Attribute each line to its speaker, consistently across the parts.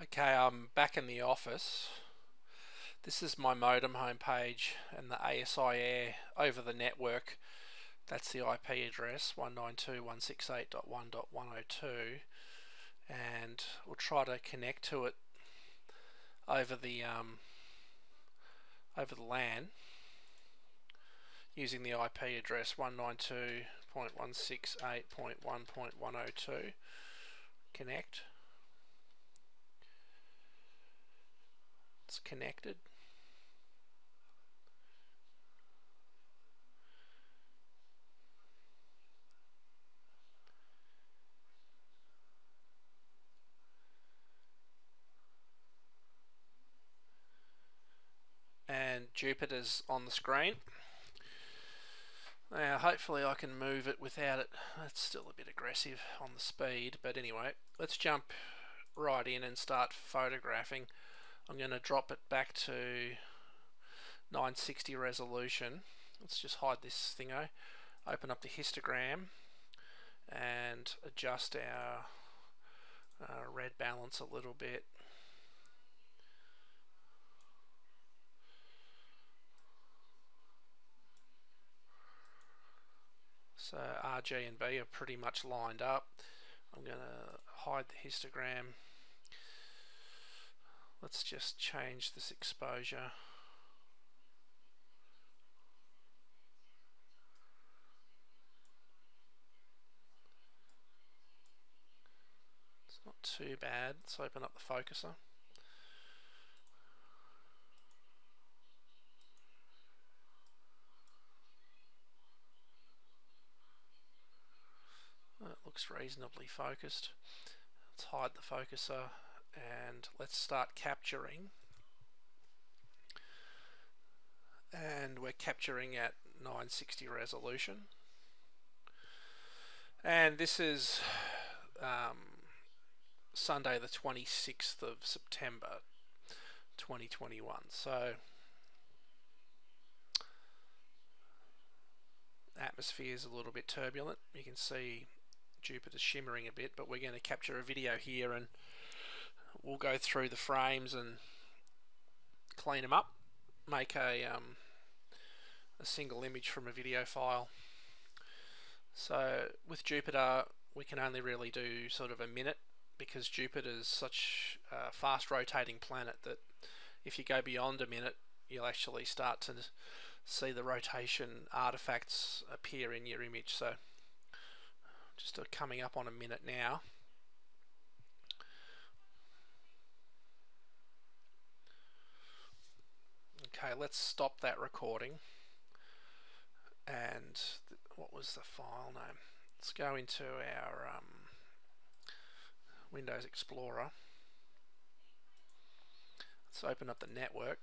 Speaker 1: Okay, I'm back in the office. This is my modem homepage and the ASI Air over the network. That's the IP address 192.168.1.102, and we'll try to connect to it over the LAN using the IP address 192.168.1.102. Connect. It's connected. And Jupiter's on the screen. Now hopefully I can move it without it. It's still a bit aggressive on the speed, but anyway, let's jump right in and start photographing. I'm going to drop it back to 960 resolution. Let's just hide this thingo. Open up the histogram and adjust our red balance a little bit. So RG and B are pretty much lined up. I'm going to hide the histogram. Let's just change this exposure. It's not too bad. Let's open up the focuser. It looks reasonably focused. Let's hide the focuser and let's start capturing. And we're capturing at 960 resolution. And this is Sunday the 26th of September 2021. So atmosphere is a little bit turbulent. You can see Jupiter shimmering a bit, but we're going to capture a video here and we'll go through the frames and clean them up, make a single image from a video file. So with Jupiter we can only really do sort of a minute, because Jupiter's such a fast rotating planet that if you go beyond a minute you'll actually start to see the rotation artifacts appear in your image. So just coming up on a minute now. Okay, let's stop that recording. And what was the file name? Let's go into our Windows Explorer. Let's open up the network.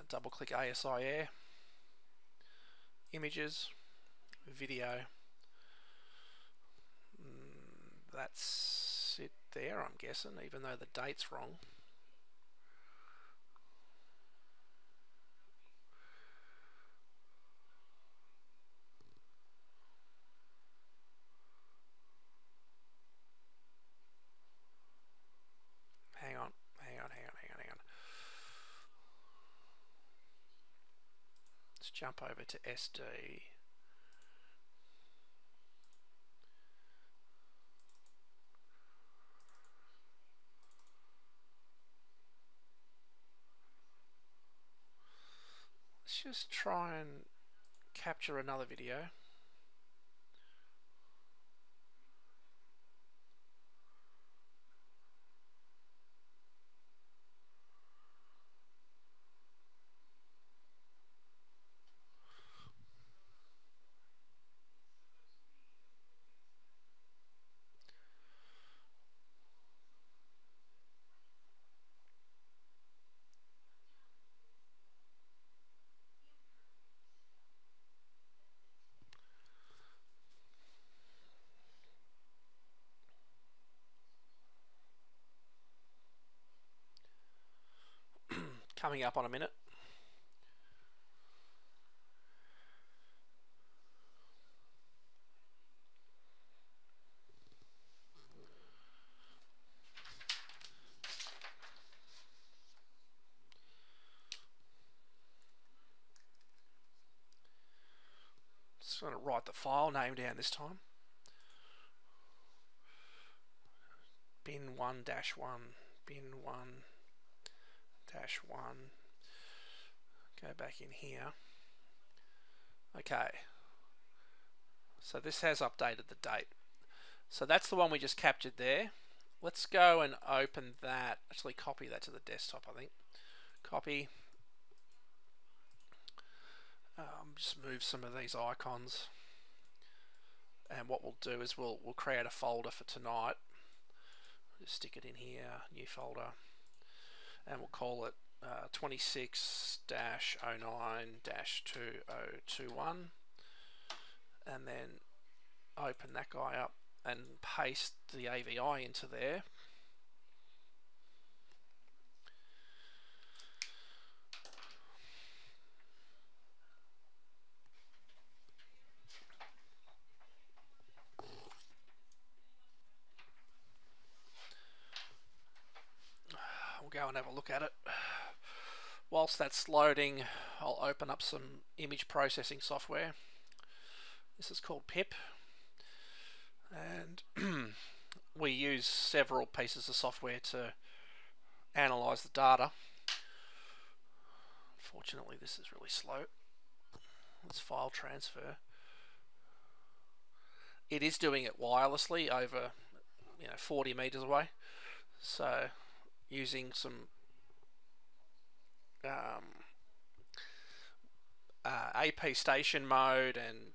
Speaker 1: Double click ASI Air, images, video. That's it there, I'm guessing, even though the date's wrong. Hang on. Let's jump over to SD. Let's just try and capture another video. Coming up on a minute. Just going to write the file name down this time. bin1-1, bin1-1. Go back in here. Okay. So this has updated the date. So that's the one we just captured there. Let's go and open that. Actually, copy that to the desktop, I think. Copy. Just move some of these icons. And what we'll do is we'll create a folder for tonight. Just stick it in here, new folder. And we'll call it 26-09-2021. And then open that guy up and paste the AVI into there. We'll go and have a look at it. Whilst that's loading, I'll open up some image processing software. This is called PIP, and we use several pieces of software to analyze the data. Fortunately, this is really slow. Let's file transfer. It is doing it wirelessly over 40 meters away, so using some AP station mode and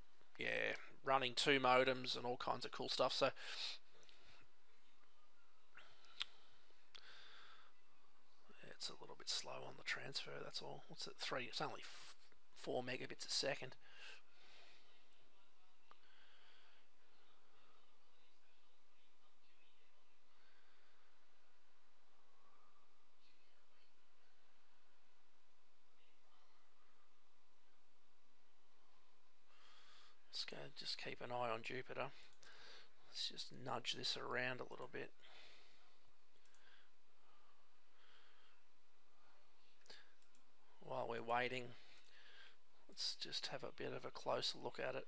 Speaker 1: running 2 modems and all kinds of cool stuff. So it's a little bit slow on the transfer, that's all. What's it, 3? It's only 4 megabits a second. Let's go, just keep an eye on Jupiter. Let's just nudge this around a little bit. While we're waiting, let's just have a bit of a closer look at it.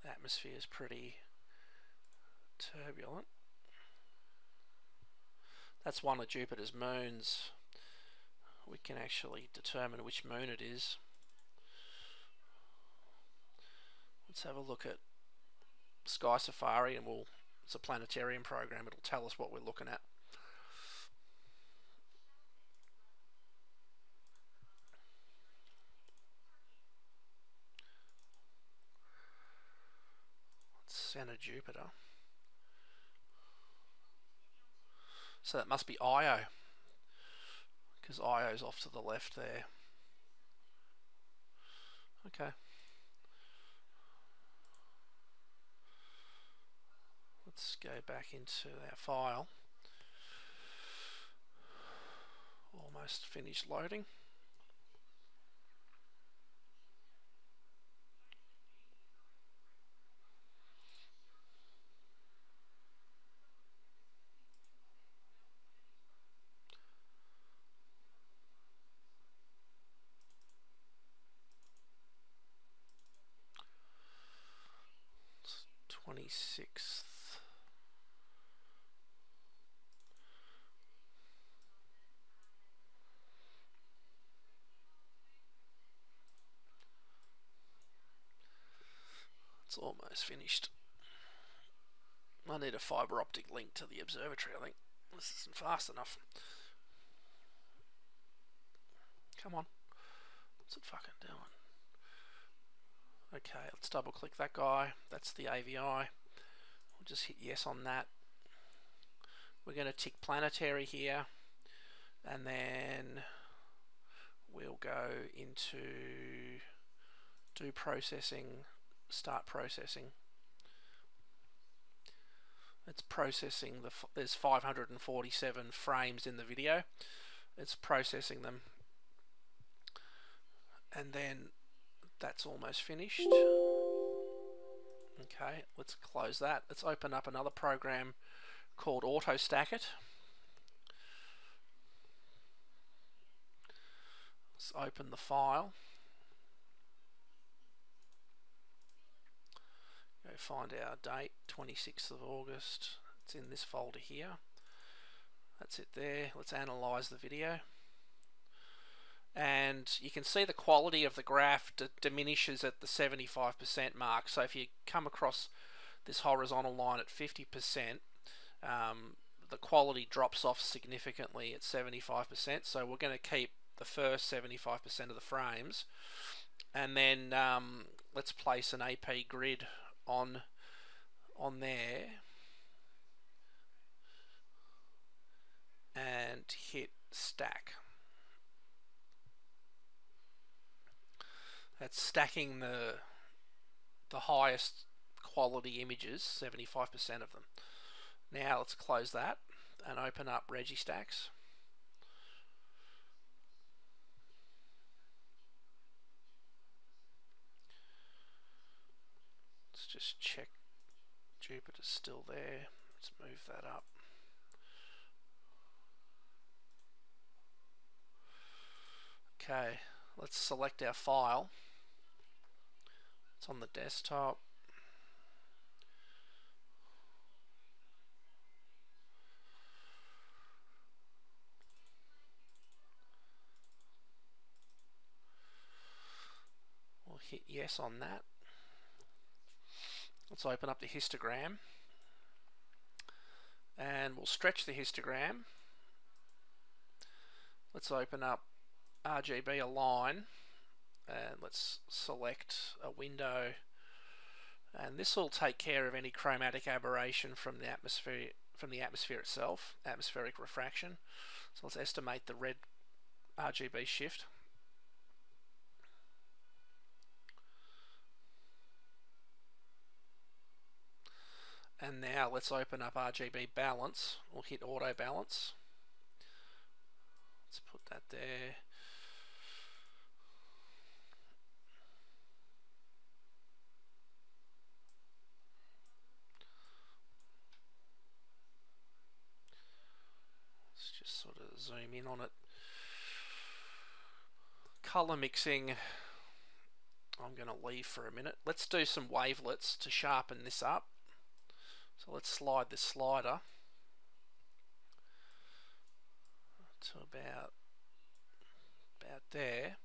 Speaker 1: The atmosphere is pretty turbulent. That's one of Jupiter's moons. We can actually determine which moon it is. Let's have a look at Sky Safari, and it's a planetarium program. It'll tell us what we're looking at. Let's center Jupiter. So that must be Io, because Io's off to the left there. Okay. Let's go back into our file. Almost finished loading. It's 26th. It's almost finished. I need a fibre optic link to the observatory, I think. This isn't fast enough. Come on. What's it fucking doing? Okay, let's double click that guy. That's the AVI. We'll just hit yes on that. We're going to tick planetary here, and then we'll go into do processing, start processing. It's processing there's 547 frames in the video. It's processing them, and then that's almost finished. Okay, let's close that. Let's open up another program called AutoStack It. Let's open the file. Go find our date, 26th of August. It's in this folder here. That's it there. Let's analyze the video. And you can see the quality of the graph diminishes at the 75% mark. So if you come across this horizontal line at 50%, the quality drops off significantly at 75%. So we're going to keep the first 75% of the frames, and then let's place an AP grid on there and hit stack. That's stacking the highest quality images, 75% of them. Now let's close that and open up Registax. Let's just check Jupiter's still there. Let's move that up. Okay, let's select our file. It's on the desktop. We'll hit yes on that. Let's open up the histogram and we'll stretch the histogram. Let's open up RGB Align and let's select a window, and this will take care of any chromatic aberration from the atmosphere itself, atmospheric refraction. So let's estimate the red RGB shift. And now let's open up RGB balance. We'll hit auto balance. Let's put that there. Let's just sort of zoom in on it. Color mixing, I'm going to leave for a minute. Let's do some wavelets to sharpen this up. So let's slide this slider to about there.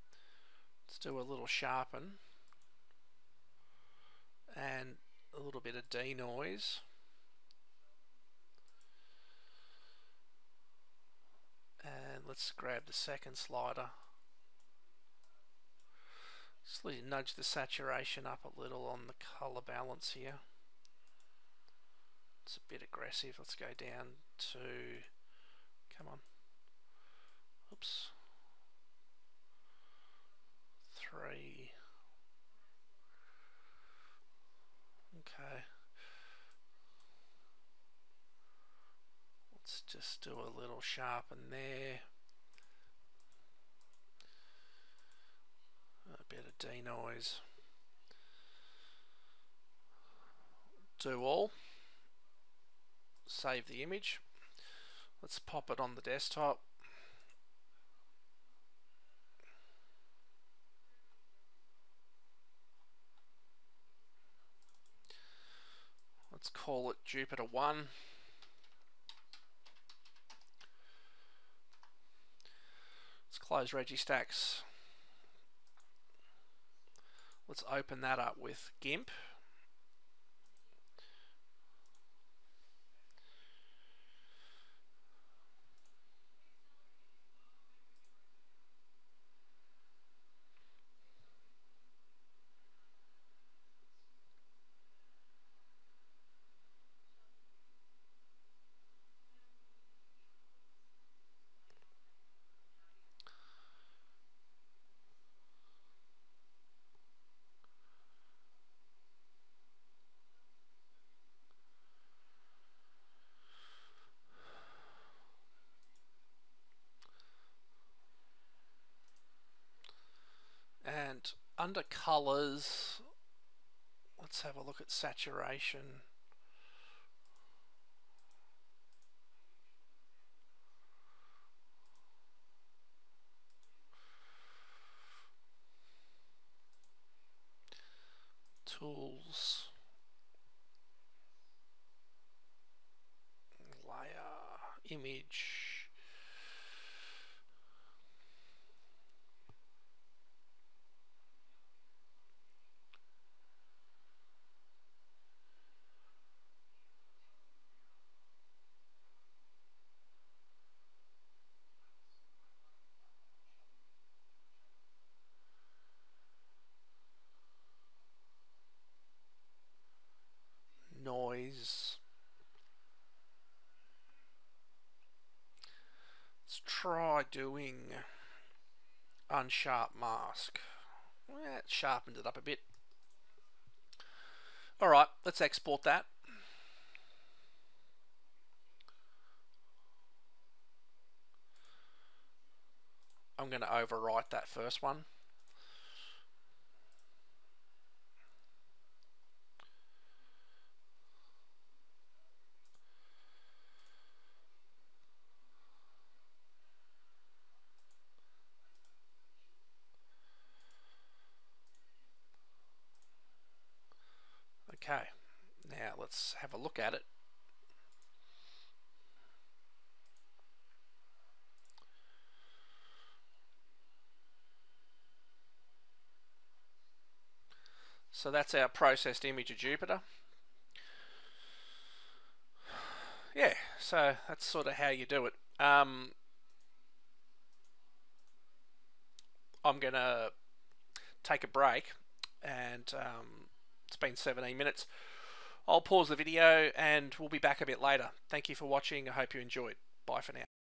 Speaker 1: Let's do a little sharpen and a little bit of denoise. And let's grab the second slider. Just nudge the saturation up a little on the color balance here. It's a bit aggressive. Let's go down to, come on, oops, 3. Okay, let's just do a little sharpen there, a bit of denoise, do all. Save the image. Let's pop it on the desktop. Let's call it Jupiter 1. Let's close Registax. Let's open that up with GIMP. And under colors, let's have a look at saturation. Tools, layer, image. Noise. Let's try doing unsharp mask. It sharpened it up a bit. Alright, let's export that. I'm going to overwrite that first one. Okay, now let's have a look at it. So that's our processed image of Jupiter. Yeah, so that's sort of how you do it. I'm going to take a break, and it's been 17 minutes. I'll pause the video and we'll be back a bit later. Thank you for watching. I hope you enjoyed. Bye for now.